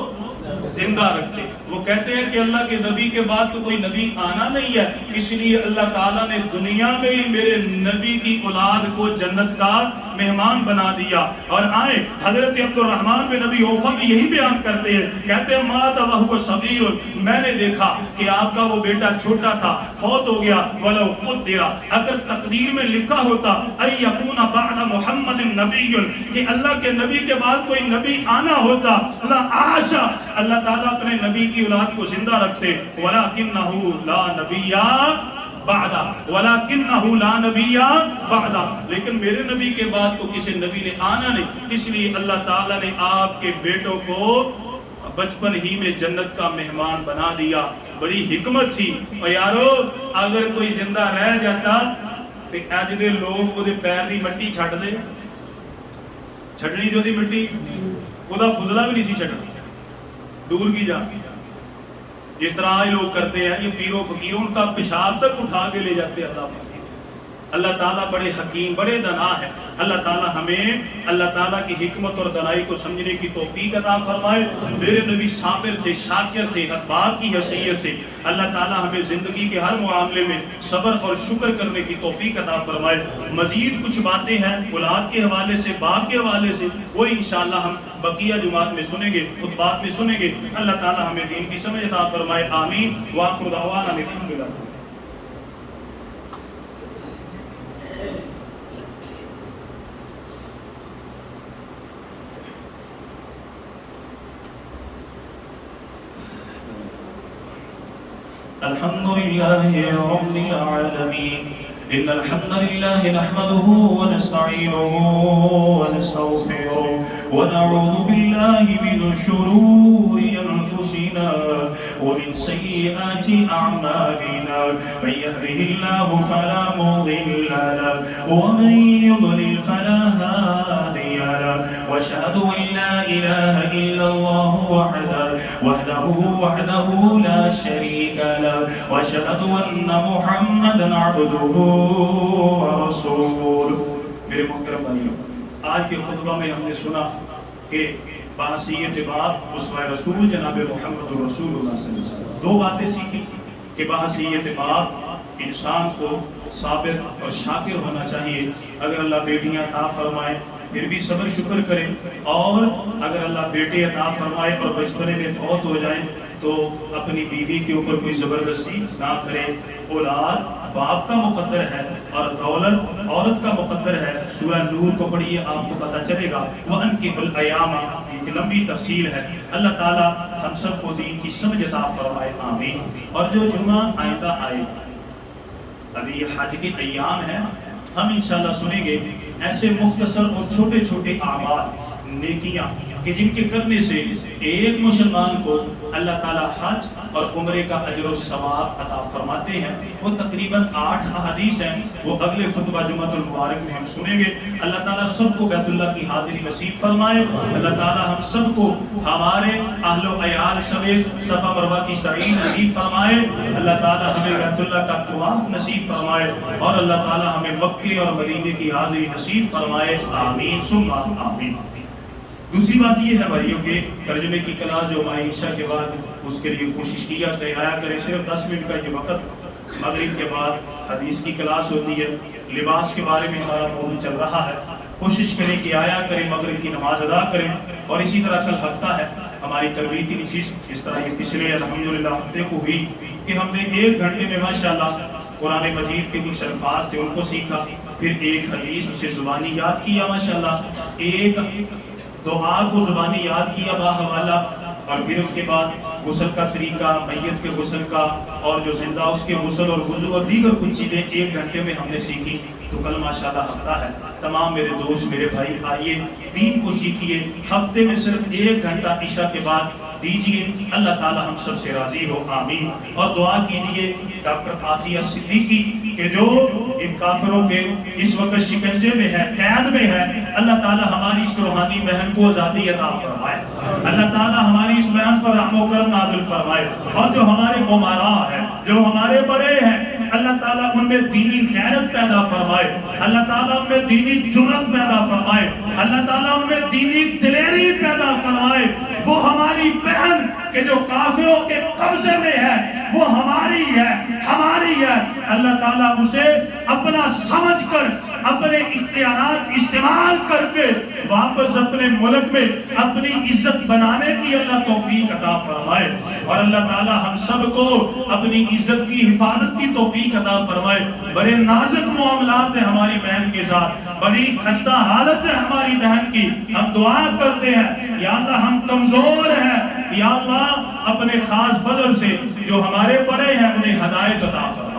زندہ رکھتے. وہ کہتے ہیں کہ اللہ کے نبی کے بعد تو کوئی نبی آنا نہیں ہے، اس لیے اللہ تعالیٰ نے دنیا میں ہی میرے نبی کی اولاد کو جنت کا مہمان بنا دیا. اور آئے حضرت عبد الرحمن بن نبی اوفا بھی یہی بیان کرتے ہیں، کہتے ہیں مات وہو صغیر، میں نے دیکھا کہ آپ کا وہ بیٹا چھوٹا تھا، فوت ہو گیا. ولو قدر، اگر تقدیر میں لکھا ہوتا ان یکون بعد محمد نبی، کہ اللہ کے نبی کے بعد کوئی نبی آنا ہوتا، لا عاش، اللہ تعالیٰ اپنے نبی کی اولاد کو زندہ رکھتے. وَلَكِنَّهُ لَا نَبِيَّ بَعْدَ، وَلَكِنَّهُ لَا نَبِيَّ بَعْدَ، لیکن میرے نبی کے بعد تو کسی نبی نے آنا نہیں. اس لیے اللہ تعالیٰ نے آپ کے بیٹوں کو بچپن ہی میں جنت کا مہمان بنا دیا. بڑی حکمت تھی. اور یارو اگر کوئی زندہ رہ جاتا تو اج دے لوگ وہ پیر دی مٹی چھڈ دے، چھڈنی جو دی مٹی وہ فضلہ بھی نہیں سی چھڈنا، دور کی جا. جس طرح آج لوگ کرتے ہیں یہ پیروں فقیروں ان کا پیشاب تک اٹھا کے لے جاتے ہیں. اللہ تعالیٰ بڑے حکیم، بڑے دانا ہے. اللہ تعالیٰ ہمیں اللہ تعالیٰ کی حکمت اور دانائی کو سمجھنے کی توفیق عطا فرمائے. میرے نبی صابر تھے، شاکر تھے، حق بات کی حیثیت سے. اللہ تعالیٰ ہمیں زندگی کے ہر معاملے میں صبر اور شکر کرنے کی توفیق عطا فرمائے. مزید کچھ باتیں ہیں اولاد کے حوالے سے، باپ کے حوالے سے، وہ انشاءاللہ ہم بقیہ جماعت میں سنیں گے، خطبات میں سنیں گے. اللہ تعالیٰ ہمیں دین کی سمجھ عطا فرمائے. آمین. وآخر دعوانا الحمدللہ. الحمد لله رب العالمين إن الحمد لله نحمده ونستعينه ونستغفره ونعوذ بالله من شرور أنفسنا ومن سيئات أعمالنا من يهده الله فلا مضل له ومن يضلل فلا هادي له وأشهد أن لا إله إلا الله وحده لا شريك له وأشهد أن محمدا عبده ورسوله. میرے محترم بھائیوں، آج کے خطبہ میں ہم نے سنا کہ بحثیت باب اسوہ رسول جناب محمد رسول اللہ صلی اللہ علیہ وسلم. دو باتیں سیکھی کہ بحثیت باب انسان کو صابر اور شاکر ہونا چاہیے. اگر اللہ بیٹیاں عطا فرمائے پھر بھی صبر شکر کرے، اور اگر اللہ بیٹے عطا فرمائے اور بچپنے میں فوت ہو جائیں تو اپنی بیوی کے اوپر کوئی زبردستی نہ کرے. اولاد باپ کا مقدر ہے اور دولت عورت کا مقدر ہے. سورہ نور کو پڑھیے، آپ کو پتہ چلے گا. وَأَنكِحُوا الْأَيَامَ، ایک لمبی تفصیل ہے. اللہ تعالیٰ ہم سب کو دین کی سمجھ عطا فرمائے، آمین. اور جو جمعہ آئندہ آئے، ابھی یہ حج کے ایام ہیں، ہم انشاءاللہ سنیں گے ایسے مختصر اور چھوٹے چھوٹے اعمال، نیکیاں کہ جن کے کرنے سے ایک مسلمان کو اللہ تعالیٰ حج اور عمرے کا اجر و ثواب عطا فرماتے ہیں. وہ تقریباً 8 احادیث ہیں، وہ اگلے خطبہ جمعۃ المبارک میں ہم سنیں گے. اللہ تعالیٰ سب کو بیت اللہ کی حاضری نصیب فرمائے. اللہ تعالیٰ ہم سب کو ہمارے اہل و عیال سمیت صفا مروہ کی سعی نصیب فرمائے. اللہ تعالیٰ ہمیں بیت اللہ کا طواف نصیب فرمائے، اور اللہ تعالیٰ ہمیں مکے اور مدینے کی حاضری نصیب فرمائے، آمین ثم آمین. دوسری بات یہ ہے بھائیوں کہ ترجمے کی کلاس جو ہماری عشاء کے بعد اس کے لیے کوشش کیا کرے، آیا کرے. صرف 10 منٹ کا یہ وقت، مغرب کے بعد حدیث کی کلاس ہوتی ہے. لباس کے بارے میں ہمارا موضوع چل رہا ہے. کوشش کریں کہ آیا کریں، مغرب کی نماز ادا کریں. اور اسی طرح کل ہفتہ ہے ہماری تربیتی نشست، اس طرح یہ پچھلے الحمدللہ ہفتے کو ہوئی کہ ہم نے 1 گھنٹے میں ماشاءاللہ قرآن مجید کے کچھ الفاظ تھے ان کو سیکھا، پھر ایک حدیث اسے زبانی یاد کیا ماشاءاللہ، ایک دعا کو زبانی یاد کیا باحوالہ، اور پھر اس کے بعد غسل کا طریقہ، میت کے غسل کا، اور جو زندہ اس کے غسل اور وضو اور دیگر کچھ چیزیں 1 گھنٹے میں ہم نے سیکھی. تو کل ماشاءاللہ ہفتہ ہے. تمام میرے دوست میرے بھائی آئیے دین کو سیکھیے. ہفتے میں صرف 1 گھنٹہ عشاء کے بعد دیجئے. اللہ تعالیٰ ہم سب سے راضی ہو، آمین. اور دعا کیجئے ڈاکٹر عافیہ صدیقی کہ جو ان کافروں کے اس وقت شکنجے میں ہے، قید میں ہے، اللہ تعالیٰ ہماری اس روحانی بہن کو آزادی عطا فرمائے. اللہ تعالیٰ ہماری اس بہن پر رحم و کرم نازل فرمائے. اور جو ہمارے امراء ہیں، جو ہمارے بڑے ہیں، اللہ تعالیٰ ان میں دینی غیرت پیدا فرمائے. اللہ تعالیٰ ان میں دینی جرأت پیدا فرمائے. اللہ تعالیٰ ان میں دینی دلیری پیدا فرمائے. وہ ہماری بہن کہ جو کافروں کے قبضے میں ہے، وہ ہماری ہے، ہماری ہے. اللہ تعالیٰ اسے اپنا سمجھ کر، اپنے اختیارات استعمال کر کے واپس اپنے ملک میں اپنی عزت بنانے کی اللہ توفیق عطا فرمائے. اور اللہ تعالیٰ ہم سب کو اپنی عزت کی حفاظت کی توفیق عطا فرمائے. بڑے نازک معاملات ہیں ہماری بہن کے ساتھ، بڑی خستہ حالت ہے ہماری بہن کی. ہم دعا کرتے ہیں یا اللہ ہم کمزور ہیں، یا اللہ اپنے خاص فضل سے جو ہمارے بڑے ہیں انہیں ہدایت عطا فرما.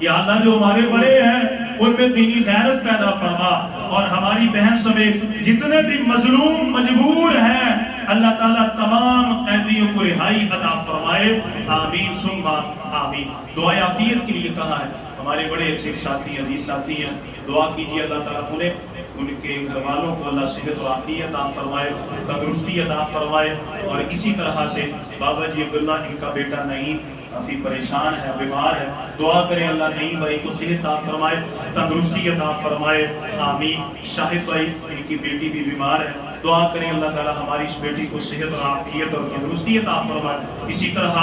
یا اللہ جو ہمارے بڑے ہیں ان میں دینی غیرت پیدا فرما. اور ہماری بہن سمیت جتنے بھی مظلوم مجبور ہیں، اللہ تعالیٰ تمام قیدیوں کو رہائی عطا فرمائے، آمین ثم آمین. دعائے عافیت کے لیے کہا ہے. ہمارے بڑے اچھے ساتھی عزیز ساتھی ہیں، دعا کیجیے اللہ تعالیٰ انہیں، ان کے گھر والوں کو اللہ صحت و عافیت عطا فرمائے، تندرستی عطا فرمائے. اور اسی طرح سے بابا جی عبداللہ ان کا بیٹا نعیم کافی پریشان ہے، بیمار ہے. دعا کریں اللہ نعیم بھائی کو صحت عطا فرمائے، تندرستی عطا فرمائے، آمین. شاہد بھائی ان کی بیٹی بھی بیمار ہے، دعا کریں اللہ تعالیٰ ہماری اس بیٹی کو صحت اور عافیت اور تندرستی عطا فرمائے. اسی طرح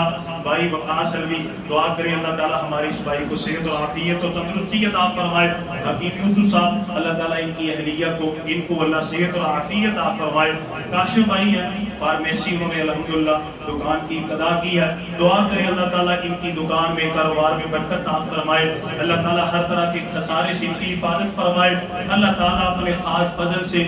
بھائی وقاص علوی، دعا کریں اللہ تعالیٰ ہماری اس بھائی کو صحت اور عافیت اور تندرستی عطا فرمائے. حکیم یوسف صاحب، اللہ تعالیٰ ان کی اہلیہ کو، ان کو اللہ صحت اور عافیت عطا فرمائے. کاشف بھائی ہیں فارمیسی، انہوں نے الحمدللہ دکان کی ابتدا کی ہے. دعا کریں اللہ تعالیٰ ان کی دکان میں، کاروبار میں برکت عطا فرمائے. اللہ تعالیٰ ہر طرح کے خسارے سے ان کی حفاظت فرمائے. اللہ تعالیٰ اپنے خاص فضل سے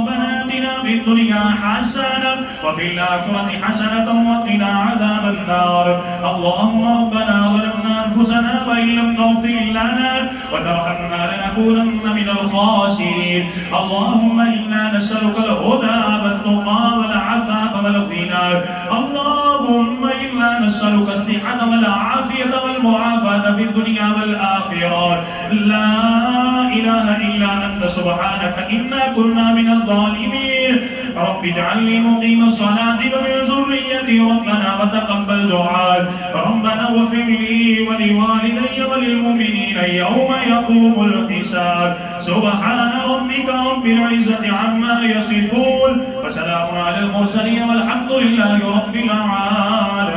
ربنا آتنا في الدنيا حسنة وفي الآخرة حسنة وقنا عذاب النار. اللهم ربنا ظلمنا أنفسنا وإن لم تغفر لنا وترحمنا لنكونن من الخاسرين. اللهم إنا نسألك الهدى والتقى والعفاف والغنى. اللهم إنا نسألك الصحة والعافية والمعافاة في الدنيا والآخرة. لا إله إلا أنت سبحانك إنا كنا من الظالمين. رب اجعلني مقيم الصلاة ومن ذريتي ربنا وتقبل دعاء. ربنا اغفر لي ولوالدي وللمؤمنين يوم يقوم الحساب. سبحان ربك رب العزة عما يصفون وسلام على المرسلين والحمد لله رب العالمين.